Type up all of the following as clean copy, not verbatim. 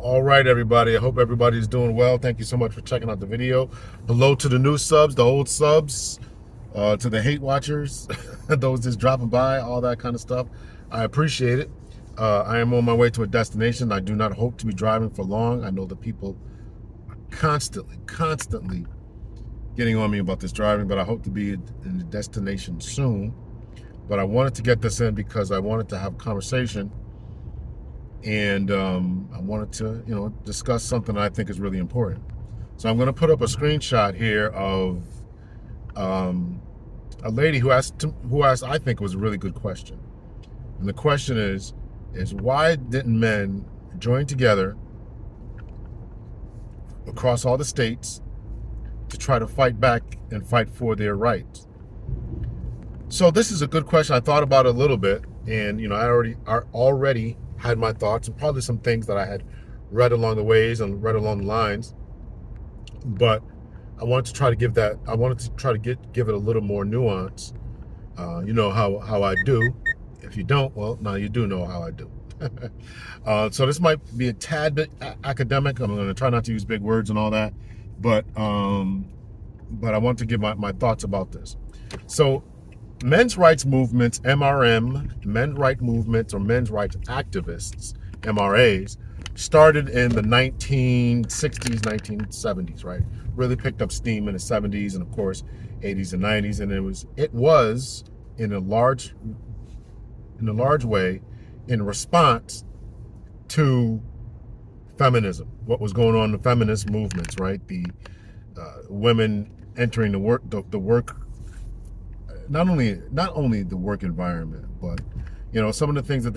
All right, everybody. I hope everybody's doing well. Thank you so much for checking out the video. Hello to the new subs, the old subs, to the hate watchers, those just dropping by, all that kind of stuff. I appreciate it. I am on my way to a destination. I do not hope to be driving for long. I know that people are constantly getting on me about this driving, but I hope to be in the destination soon. But I wanted to get this in because I wanted to have a conversation, and I wanted to, discuss something I think is really important. So I'm going to put up a screenshot here of a lady who asked, I think, was a really good question. And the question is why didn't men join together across all the states to try to fight back and fight for their rights? So this is a good question. I thought about it a little bit, and I already had my thoughts and probably some things that I had read along the ways and read along the lines, but I wanted to try to give it a little more nuance. You know how I do. If you don't, well, now you do know how I do. So this might be a tad bit academic. I'm going to try not to use big words and all that, but I want to give my thoughts about this. So men's rights movements, MRM, men's rights movements or men's rights activists, MRAs, started in the 1960s, 1970s, right? Really picked up steam in the 70s and of course 80s and 90s, and it was in a large way in response to feminism, what was going on in the feminist movements, right? The women entering the work, not only the work environment, but some of the things that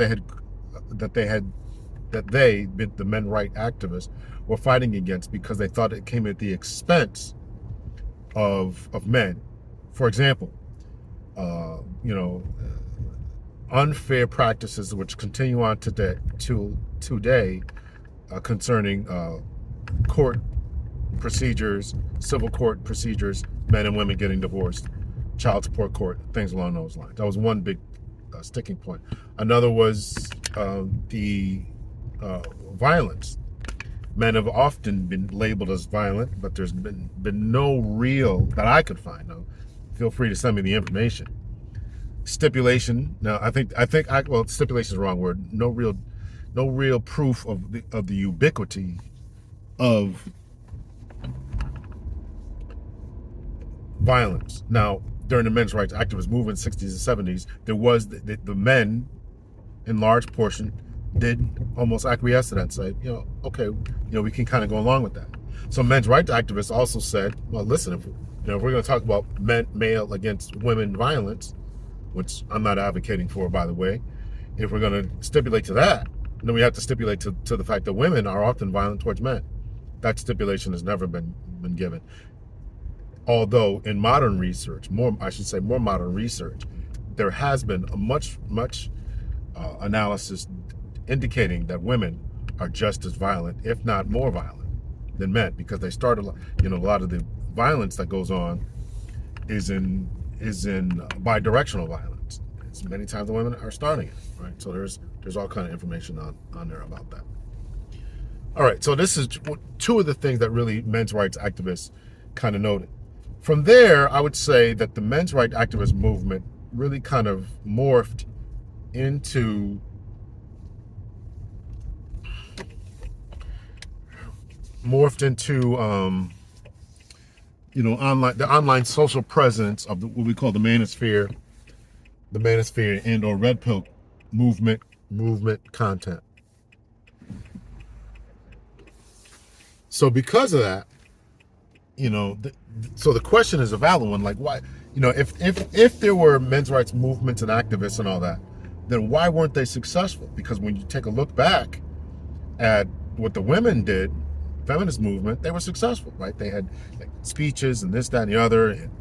the men right activists were fighting against because they thought it came at the expense of men. For example, unfair practices which continue on today concerning court procedures, civil court procedures, men and women getting divorced, child support court, things along those lines. That was one big sticking point. Another was the violence. Men have often been labeled as violent, but there's been no real, that I could find. Now, feel free to send me the information. Stipulation. Now, I think stipulation is the wrong word. No real proof of the ubiquity of violence. Now, during the men's rights activist movement, 60s and 70s, there was the men, in large portion, did almost acquiesce to that and say, okay, we can kind of go along with that. So men's rights activists also said, well, listen, if we're going to talk about male against women violence, which I'm not advocating for, by the way, if we're going to stipulate to that, then we have to stipulate to the fact that women are often violent towards men. That stipulation has never been given. Although in modern research, more modern research, there has been a much analysis indicating that women are just as violent, if not more violent, than men, because they start a lot of the violence that goes on is in bidirectional violence. It's many times the women are starting it, right? So there's all kind of information on there about that. All right, so this is two of the things that really men's rights activists kind of noted. From there, I would say that the men's rights activist movement really kind of morphed into the online social presence of what we call the manosphere and or red pill movement content. So because of that, so the question is a valid one. Like, why, if there were men's rights movements and activists and all that, then why weren't they successful? Because when you take a look back at what the women did, feminist movement, they were successful, right? They had speeches and this, that, and the other, and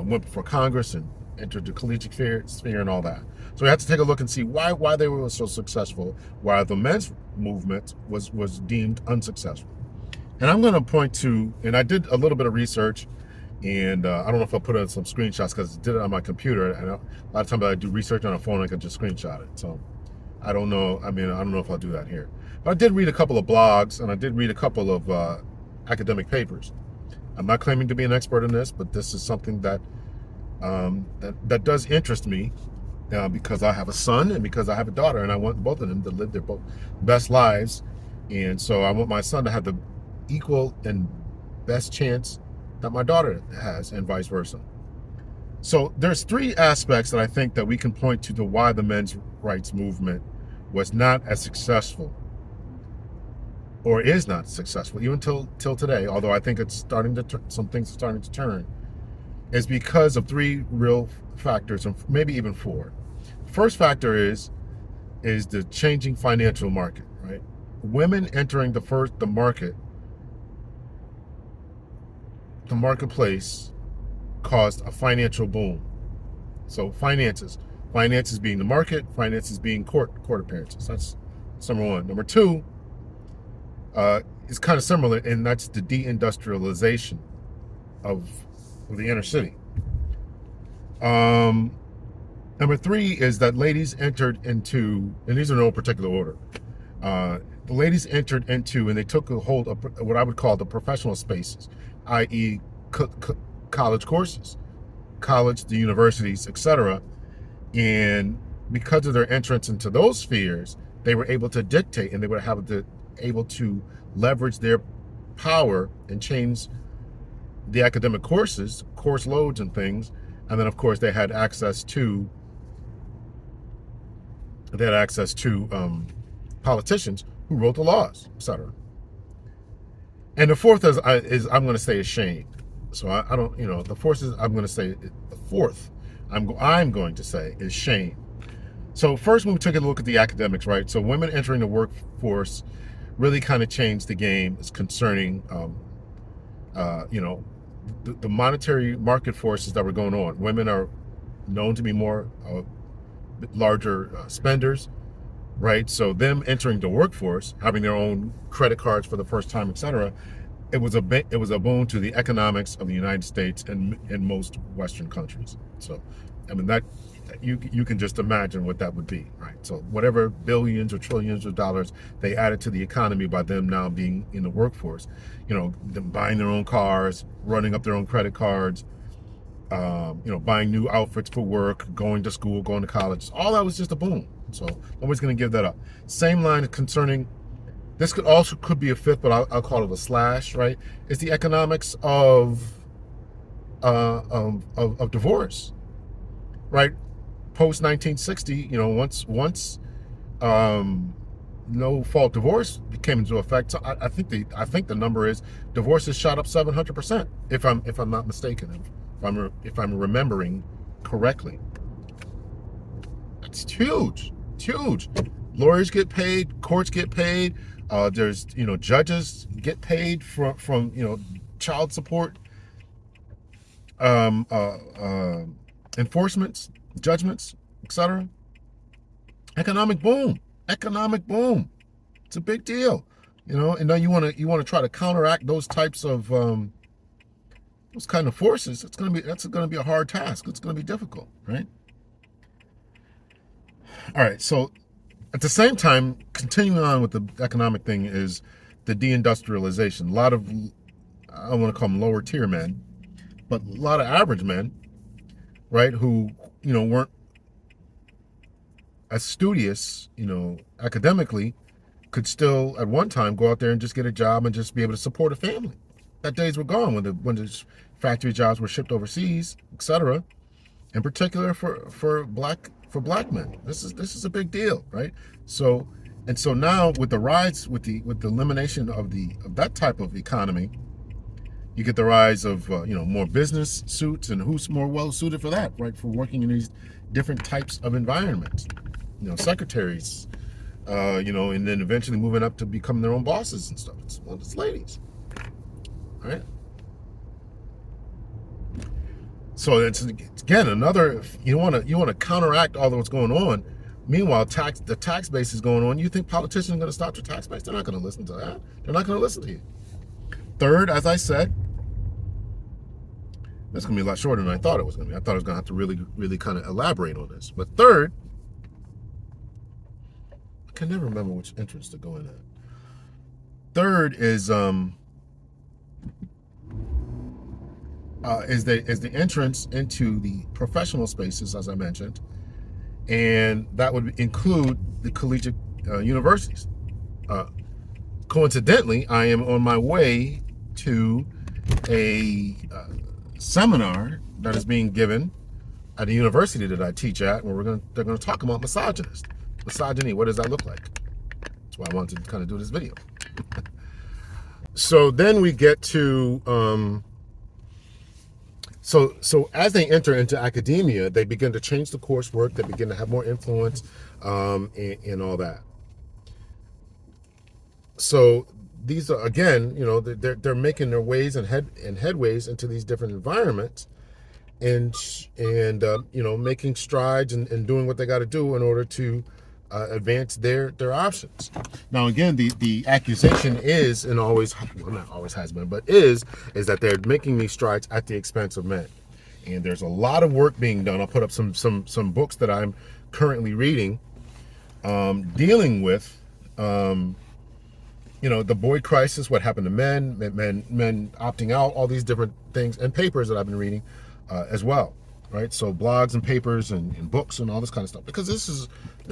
went before Congress and entered the collegiate sphere and all that. So we have to take a look and see why they were so successful, while the men's movement was deemed unsuccessful. And I'm going to point to, and I did a little bit of research, and I don't know if I'll put in some screenshots because I did it on my computer, and a lot of times I do research on a phone, I can just screenshot it. So I don't know. I don't know if I'll do that here. I did read a couple of blogs, and I did read a couple of academic papers. I'm not claiming to be an expert in this, but this is something that that does interest me, because I have a son and because I have a daughter, and I want both of them to live their both best lives, and so I want my son to have the equal and best chance that my daughter has, and vice versa. So there's three aspects that I think that we can point to why the men's rights movement was not as successful, or is not successful even till today, although I think it's starting to some things are starting to turn, is because of three real factors, and maybe even four. First factor is the changing financial market, right? Women entering the marketplace caused a financial boom. So finances being the market, finances being court appearances. That's number one. Number two is kind of similar, and that's the deindustrialization of the inner city. Number three is that ladies entered into, and these are in no particular order, the ladies entered into and they took a hold of what I would call the professional spaces, i.e. college courses, the universities, etc. And because of their entrance into those spheres, they were able to dictate, and they were able to leverage their power and change the academic course loads and things. And then of course they had access to politicians who wrote the laws, etc. And the fourth is I'm going to say is shame. So I don't, the fourth is I'm going to say the fourth I'm going to say is shame. So first, when we took a look at the academics, right? So women entering the workforce really kind of changed the game. It's concerning, the monetary market forces that were going on. Women are known to be more larger spenders, right? So them entering the workforce, having their own credit cards for the first time, etc., it was a boon to the economics of the United States and in most Western countries. So, I mean, that you can just imagine what that would be, right? So whatever billions or trillions of dollars they added to the economy by them now being in the workforce, them buying their own cars, running up their own credit cards, buying new outfits for work, going to school, going to college, all that was just a boom. So nobody's going to give that up. Same line concerning, this could be a fifth, but I'll call it a slash, right? It's the economics of divorce, right? Post 1960, once no fault divorce came into effect, so I think the number is divorces shot up 700%, if I'm not mistaken, if I'm remembering correctly. It's huge. Lawyers get paid, courts get paid. There's judges get paid from child support, enforcements, judgments, etc. Economic boom. It's a big deal, And then you want to try to counteract those types of those kind of forces. That's going to be a hard task. It's going to be difficult, right? All right. So at the same time, continuing on with the economic thing is the deindustrialization. A lot of, I don't want to call them lower tier men, but a lot of average men, right, who weren't as studious, academically, could still at one time go out there and just get a job and just be able to support a family. That days were gone when the factory jobs were shipped overseas, etc. In particular for black men. This is a big deal, right? So now with the rise, with the elimination of that type of economy, you get the rise of more business suits, and who's more well suited for that, right? For working in these different types of environments, secretaries, and then eventually moving up to become their own bosses and stuff. It's ladies, right? So it's again another, you want to counteract all of what's going on. Meanwhile, the tax base is going on. You think politicians are going to stop their tax base? They're not going to listen to that. They're not going to listen to you. Third, as I said, that's going to be a lot shorter than I thought it was going to be. I thought I was going to have to really, really kind of elaborate on this. But third, I can never remember which entrance to go in at. third is the entrance into the professional spaces, as I mentioned, and that would include the collegiate universities. Uh, Coincidentally, I am on my way to a seminar that is being given at a university that I teach at, where they're going to talk about misogyny. What does that look like? That's why I wanted to kind of do this video. So then we get to so as they enter into academia, they begin to change the coursework. They begin to have more influence and all that. So these are, again, they're making their ways and headways into these different environments, and making strides and doing what they got to do in order to advance their options. Now, again, the accusation is, and always, well, not always has been, but is that they're making these strides at the expense of men. And there's a lot of work being done. I'll put up some books that I'm currently reading, dealing with the boy crisis, what happened to men opting out, all these different things, and papers that I've been reading as well, right? So blogs and papers and books and all this kind of stuff, because this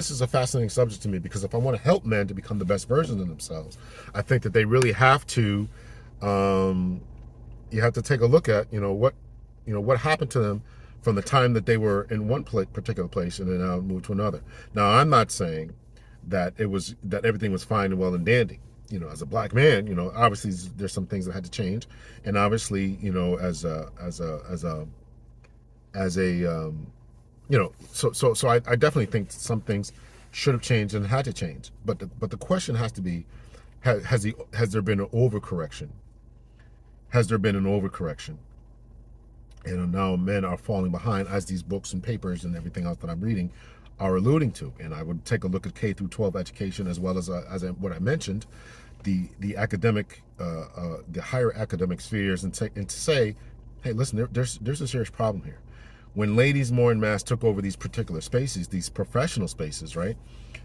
is a fascinating subject to me, because if I want to help men to become the best versions of themselves, I think that they really have to, you have to take a look at, what happened to them from the time that they were in one particular place and then now moved to another. Now, I'm not saying that everything was fine and well and dandy. As a black man, obviously there's some things that had to change, and obviously, so I definitely think some things should have changed and had to change. But the question has to be, has there been an overcorrection? Has there been an overcorrection? And now men are falling behind, as these books and papers and everything else that I'm reading are alluding to. And I would take a look at K through 12 education, as well as what I mentioned, the academic, the higher academic spheres, and to say, hey, listen, there's a serious problem here. When ladies more en masse took over these particular spaces, these professional spaces, right?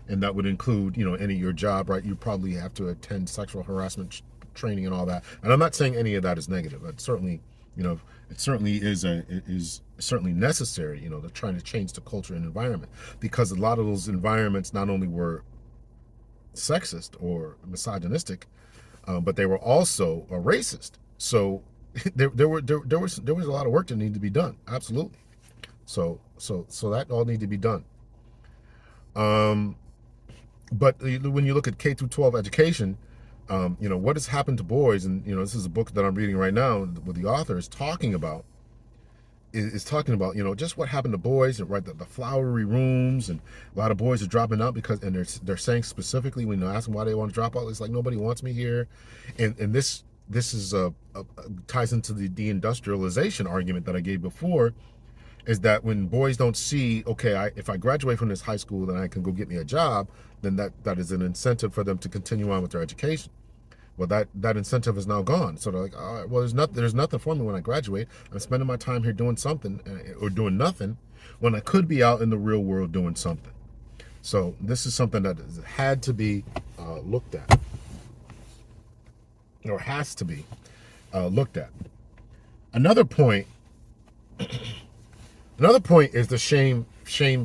And that would include, any of your job, right? You probably have to attend sexual harassment training and all that. And I'm not saying any of that is negative. It certainly, it certainly is certainly necessary, to trying to change the culture and environment, because a lot of those environments not only were sexist or misogynistic, but they were also racist. So there was a lot of work that needed to be done. Absolutely. So that all needed to be done. But when you look at K through 12 education, what has happened to boys, and this is a book that I'm reading right now, where the author is talking about just what happened to boys, and right, the flowery rooms, and a lot of boys are dropping out because, and they're saying specifically, when you ask them why they want to drop out, it's like, nobody wants me here. And this is ties into the industrialization argument that I gave before, is that when boys don't see, okay, if I graduate from this high school, then I can go get me a job, then that is an incentive for them to continue on with their education. Well, that incentive is now gone. So they're like, all right, well, there's nothing for me when I graduate. I'm spending my time here doing something, or doing nothing, when I could be out in the real world doing something. So this is something that had to be looked at, or has to be looked at. Another point is the shame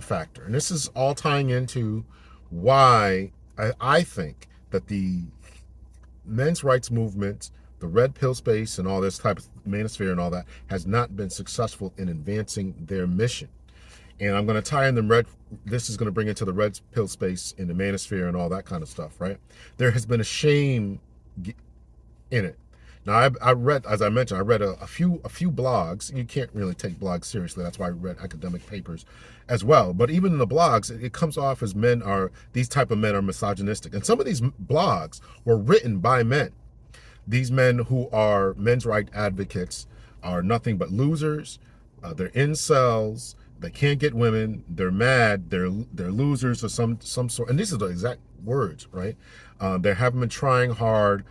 factor, and this is all tying into why I think that the men's rights movement, the red pill space, and all this type of manosphere and all that has not been successful in advancing their mission. And I'm going to tie in this is going to bring into the red pill space in the manosphere and all that kind of stuff, right? There has been a shame in it. Now, I read, as I mentioned, a few blogs. You can't really take blogs seriously. That's why I read academic papers as well. But even in the blogs, it comes off as these type of men are misogynistic. And some of these blogs were written by men. These men who are men's rights advocates are nothing but losers. They're incels. They can't get women. They're mad. They're losers of some sort. And these are the exact words, right? They haven't been trying hard.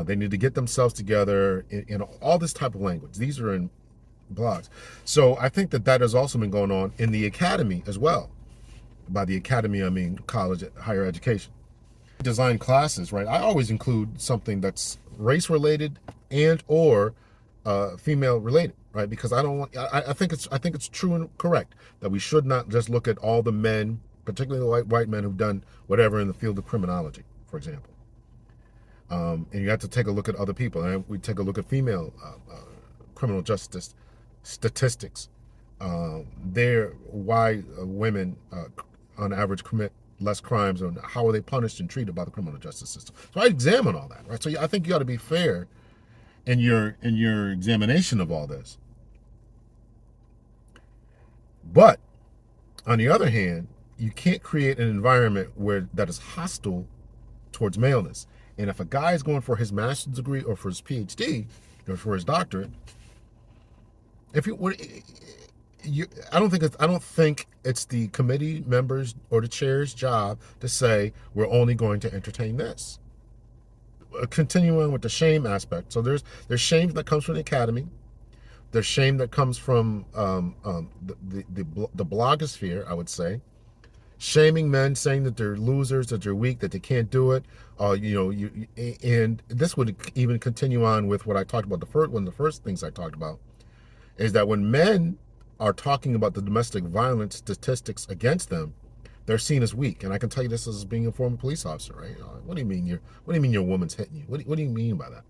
They need to get themselves together, in all this type of language. These are in blogs. So I think that has also been going on in the academy as well. By the academy, I mean college, higher education. design classes, right, I always include something that's race related and or female related, right? Because I don't want. I think it's true and correct that we should not just look at all the men, particularly the white men who've done whatever in the field of criminology, for example. And you have to take a look at other people. And we take a look at female criminal justice statistics. Why women on average commit less crimes, and how are they punished and treated by the criminal justice system. So I examine all that, right? So I think you got to be fair in your examination of all this. But on the other hand, you can't create an environment where that is hostile towards maleness. And if a guy is going for his master's degree or for his PhD or for his doctorate, if I don't think it's the committee members or the chair's job to say we're only going to entertain this. Continuing with the shame aspect, so there's shame that comes from the academy. There's shame that comes from the blogosphere, I would say. Shaming men, saying that they're losers, that they're weak, that they can't do it. And this would even continue on with what I talked about. One of the first things I talked about is that when men are talking about the domestic violence statistics against them, they're seen as weak. And I can tell you this as being a former police officer, right? What do you mean your woman's hitting you? What do you mean by that?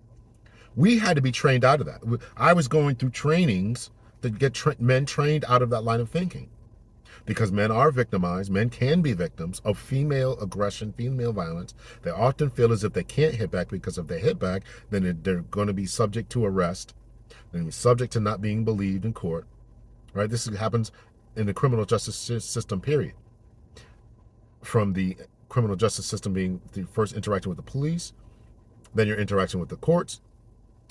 We had to be trained out of that. I was going through trainings to get men trained out of that line of thinking. Because men are victimized, men can be victims of female aggression, female violence. They often feel as if they can't hit back, because if they hit back, then they're going to be subject to arrest. They're going to be subject to not being believed in court. Right? This happens in the criminal justice system, period. From the criminal justice system being the first interaction with the police, then your interaction with the courts,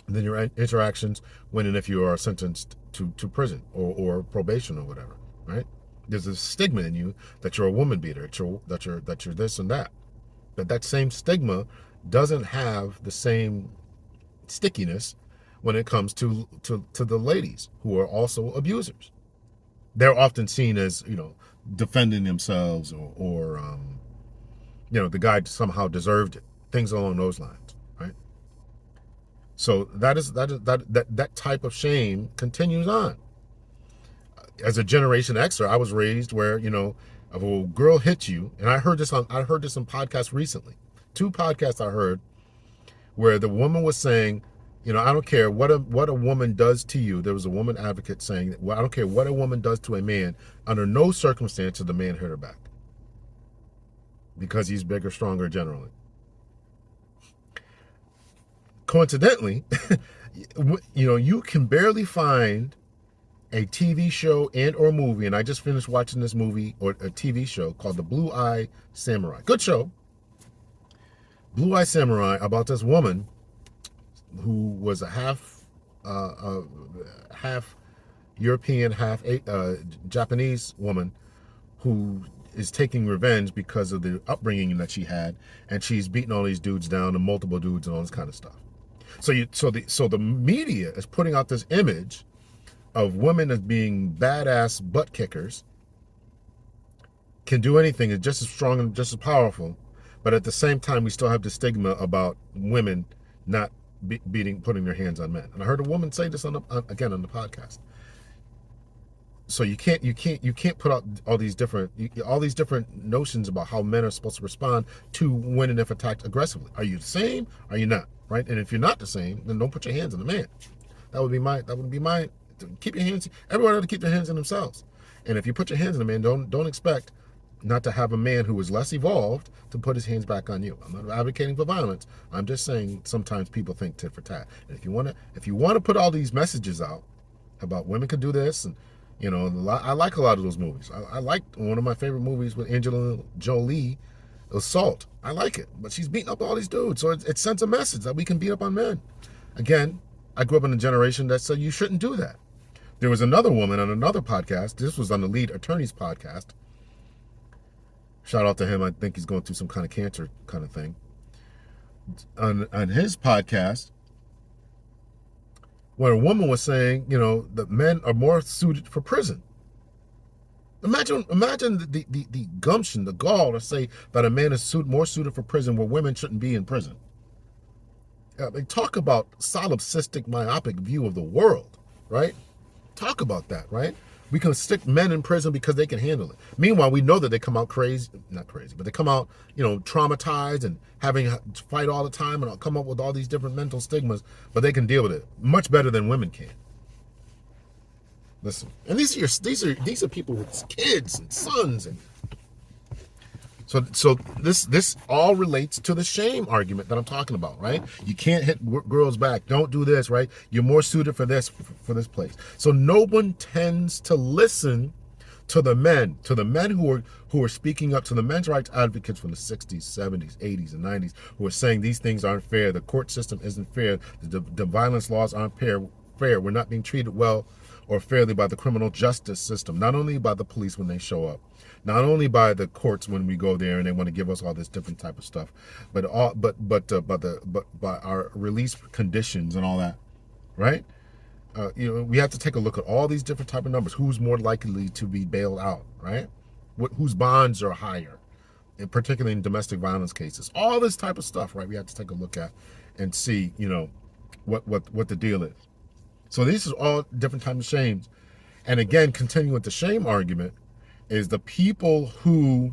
and then your interactions when and if you are sentenced to prison or probation or whatever, right? There's a stigma in you that you're a woman beater, that you're this and that. But that same stigma doesn't have the same stickiness when it comes to the ladies who are also abusers. They're often seen as, defending themselves, or the guy somehow deserved it, things along those lines, right? So that type of shame continues on. As a Generation Xer, I was raised where, if a girl hits you, and I heard this on podcasts recently. 2 podcasts I heard where the woman was saying, I don't care what a woman does to you. There was a woman advocate saying, well, I don't care what a woman does to a man. Under no circumstance should the man hit her back, because he's bigger, stronger generally. Coincidentally, you can barely find a TV show and or movie, and I just finished watching this movie or a TV show called The Blue Eye Samurai. Good show. Blue Eye Samurai, about this woman who was a half European, half Japanese woman who is taking revenge because of the upbringing that she had, and she's beating all these dudes down, and multiple dudes and all this kind of stuff. So the media is putting out this image of women as being badass butt kickers, can do anything, is just as strong and just as powerful, but at the same time we still have the stigma about women not putting their hands on men. And I heard a woman say this again on the podcast. So you can't put out all these different notions about how men are supposed to respond to when and if attacked aggressively. Are you the same? Are you not? Right? And if you're not the same, then don't put your hands on the man. That would be my keep your hands. Everyone ought to keep their hands on themselves. And if you put your hands on a man, don't expect not to have a man who is less evolved to put his hands back on you. I'm not advocating for violence. I'm just saying sometimes people think tit for tat. And if you want to put all these messages out about women can do this, and I like a lot of those movies. I like one of my favorite movies with Angelina Jolie, Assault. I like it, but she's beating up all these dudes, so it sends a message that we can beat up on men. Again, I grew up in a generation that said you shouldn't do that. There was another woman on another podcast. This was on the lead attorney's podcast. Shout out to him. I think he's going through some kind of cancer kind of thing. On his podcast, where a woman was saying, that men are more suited for prison. Imagine the gumption, the gall to say that a man is more suited for prison where women shouldn't be in prison. They talk about solipsistic, myopic view of the world, right? Talk about that, right? We can stick men in prison because they can handle it. Meanwhile, we know that they come out crazy, not crazy, but they come out, traumatized and having to fight all the time and come up with all these different mental stigmas, but they can deal with it much better than women can. Listen, and these are people with kids and sons, and so this all relates to the shame argument that I'm talking about, right? You can't hit girls back. Don't do this, right? You're more suited for this place. So no one tends to listen to the men who are speaking up, to the men's rights advocates from the 60s, 70s, 80s, and 90s who are saying these things aren't fair. The court system isn't fair. The violence laws aren't fair. We're not being treated well or fairly by the criminal justice system, not only by the police when they show up, not only by the courts when we go there and they want to give us all this different type of stuff, but by our release conditions and all that, right? We have to take a look at all these different type of numbers. Who's more likely to be bailed out, right? Whose bonds are higher, and particularly in domestic violence cases. All this type of stuff, right? We have to take a look at and see, what the deal is. So these are all different types of shames. And again, continuing with the shame argument, is the people who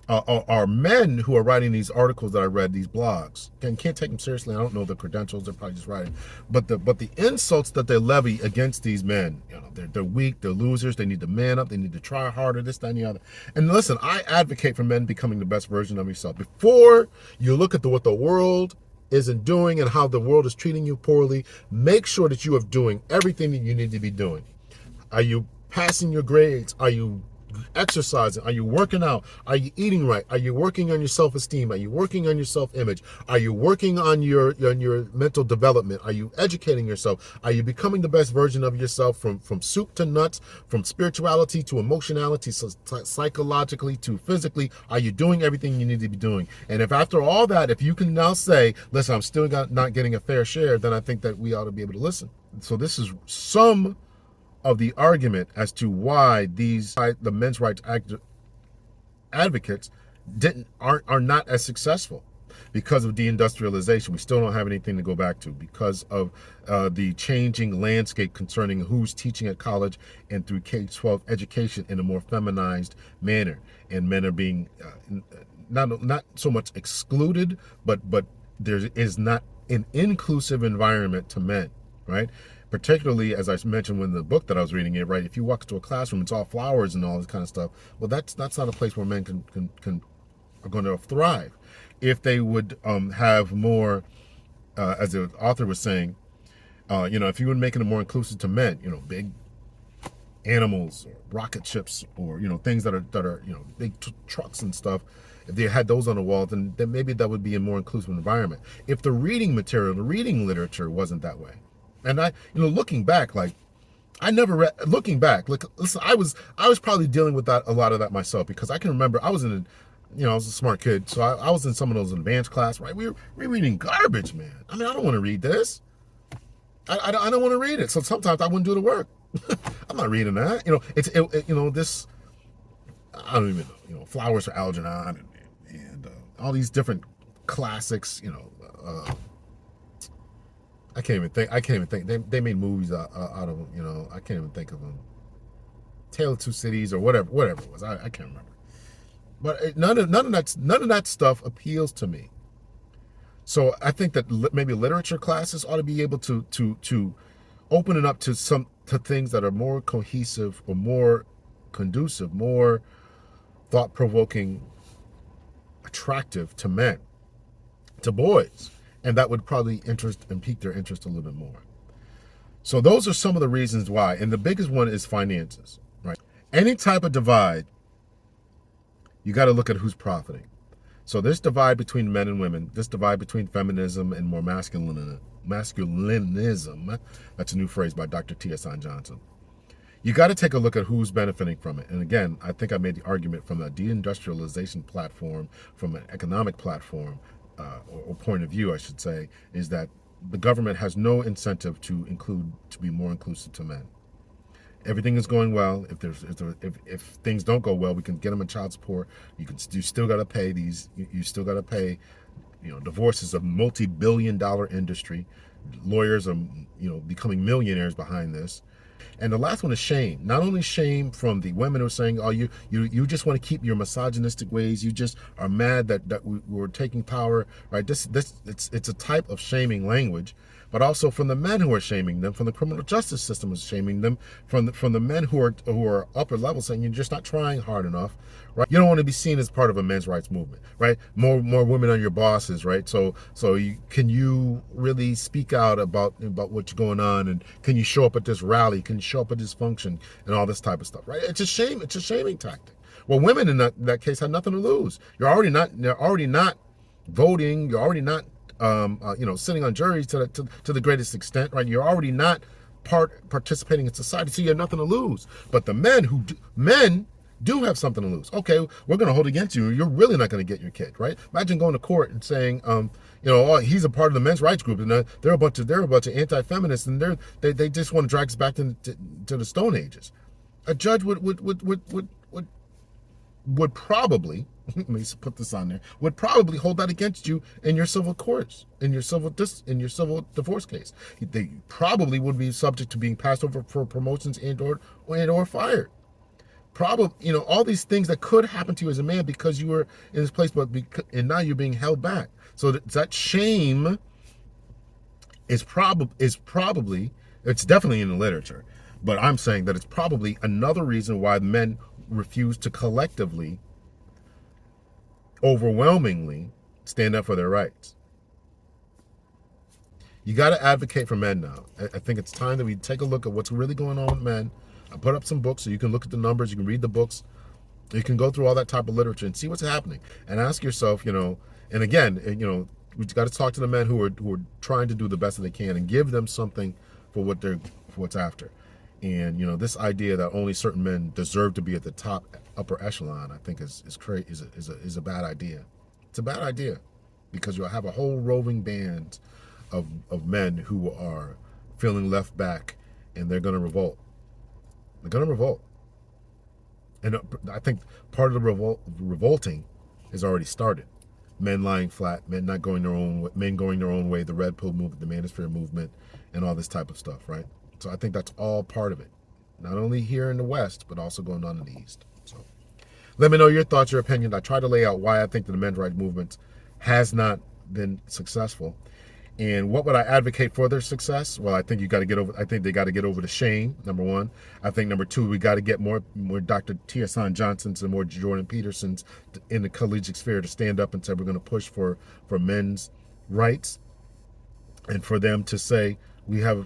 are men who are writing these articles that I read, these blogs. Again, can't take them seriously. I don't know the credentials. They're probably just writing. But the insults that they levy against these men, they're weak, they're losers, they need to man up, they need to try harder, this, that, and the other. And listen, I advocate for men becoming the best version of yourself. Before you look at what the world isn't doing and how the world is treating you poorly, make sure that you are doing everything that you need to be doing. Are you passing your grades? Are you exercising? Are you working out? Are you eating right? Are you working on your self-esteem? Are you working on your self-image? Are you working on your mental development? Are you educating yourself? Are you becoming the best version of yourself from soup to nuts, from spirituality to emotionality, psychologically to physically? Are you doing everything you need to be doing? And if after all that, if you can now say, listen, I'm still not getting a fair share, then I think that we ought to be able to listen. So this is some of the argument as to why the men's rights advocates are not as successful, because of deindustrialization. We still don't have anything to go back to, because of the changing landscape concerning who's teaching at college and through K-12 education in a more feminized manner, and men are being not so much excluded, but there is not an inclusive environment to men, right? Particularly, as I mentioned in the book that I was reading, right? If you walk into a classroom, it's all flowers and all this kind of stuff. Well, that's not a place where men are going to thrive. If they would have more, as the author was saying, if you would make it more inclusive to men, big animals or rocket ships, or things that are big trucks and stuff. If they had those on the wall, then maybe that would be a more inclusive environment. If the reading material, the reading literature wasn't that way. And looking back, I never read. Looking back, listen, I was probably dealing with a lot of that myself, because I can remember I was I was a smart kid, so I was in some of those advanced class, right? We were reading garbage, man. I mean, I don't want to read this. I don't want to read it. So sometimes I wouldn't do the work. I'm not reading that. This, I don't even know. Flowers for Algernon and all these different classics. I can't even think. They made movies out of them. I can't even think of them. Tale of Two Cities or whatever it was. I can't remember. But none of that stuff appeals to me. So I think that maybe literature classes ought to be able to open it up to things that are more cohesive or more conducive, more thought-provoking, attractive to men, to boys. And that would probably interest and pique their interest a little bit more. So those are some of the reasons why. And the biggest one is finances, right? Any type of divide, you got to look at who's profiting. So this divide between men and women, this divide between feminism and more masculinism, that's a new phrase by Dr. T.S. Johnson. You got to take a look at who's benefiting from it. And again, I think I made the argument from a deindustrialization platform, from an economic platform, or point of view, I should say, is that the government has no incentive to be more inclusive to men. Everything is going well. If things don't go well, we can get them in child support. You still got to pay these. You still got to pay. Divorce is a multi-billion-dollar industry. Lawyers are becoming millionaires behind this. And the last one is shame. Not only shame from the women who are saying, "Oh, you just want to keep your misogynistic ways. You just are mad that we're taking power." Right? It's a type of shaming language, but also from the men who are shaming them, from the criminal justice system is shaming them, from the men who are upper level saying you're just not trying hard enough. Right? You don't want to be seen as part of a men's rights movement, right? More women on your bosses, right? So can you really speak out about what's going on, and can you show up at this rally? Can you show up at this function and all this type of stuff, right? It's a shame. It's a shaming tactic. Well, women in that case have nothing to lose. They're already not voting. You're already not sitting on juries to the greatest extent, right? You're already not participating in society, so you have nothing to lose. But the men do have something to lose. Okay, we're going to hold against you. You're really not going to get your kid, right? Imagine going to court and saying, oh, he's a part of the men's rights group, and they're a bunch of anti-feminists, and they just want to drag us back to the Stone Ages. A judge would probably, let me put this on there, would probably hold that against you in your civil courts, in your civil divorce case. They probably would be subject to being passed over for promotions and or fired. Probably, all these things that could happen to you as a man because you were in this place, and now you're being held back. So that shame is probably, it's definitely in the literature, but I'm saying that it's probably another reason why men refuse to collectively, overwhelmingly, stand up for their rights. You got to advocate for men now. I think it's time that we take a look at what's really going on with men. I put up some books so you can look at the numbers, you can read the books, you can go through all that type of literature and see what's happening, and ask yourself, and again, we've got to talk to the men who are trying to do the best that they can and give them something for what's after. And this idea that only certain men deserve to be at the upper echelon, I think is a bad idea. It's a bad idea, because you'll have a whole roving band of men who are feeling left back, and they're going to revolt. They're going to revolt. And I think part of the revolting has already started. Men lying flat, men going their own way, the Red Pill movement, the Manosphere movement, and all this type of stuff, right? So I think that's all part of it. Not only here in the West, but also going on in the East. So let me know your thoughts, your opinions. I try to lay out why I think that the men's rights movement has not been successful. And what would I advocate for their success? Well, I think they got to get over the shame, number one. I think number two, we got to get more Dr. T.S. Johnsons and more Jordan Petersons in the collegiate sphere to stand up and say we're going to push for men's rights, and for them to say we have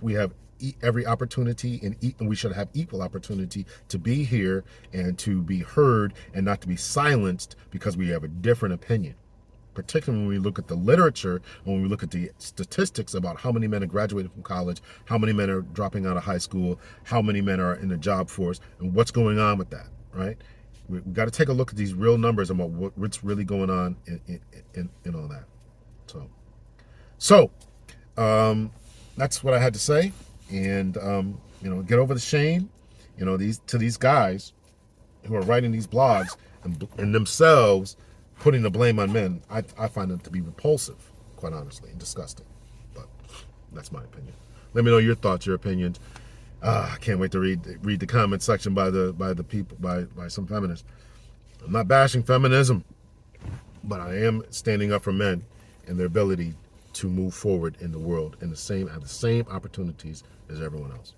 every opportunity and we should have equal opportunity to be here and to be heard and not to be silenced because we have a different opinion. Particularly when we look at the literature, when we look at the statistics about how many men are graduating from college, how many men are dropping out of high school, how many men are in the job force, and what's going on with that, right? We've got to take a look at these real numbers about what's really going on in all that. So that's what I had to say. And, get over the shame, these guys who are writing these blogs and themselves putting the blame on men. I find them to be repulsive, quite honestly, and disgusting. But that's my opinion. Let me know your thoughts, your opinions. I can't wait to read the comment section by the people, by some feminists. I'm not bashing feminism, but I am standing up for men and their ability to move forward in the world and have the same opportunities as everyone else.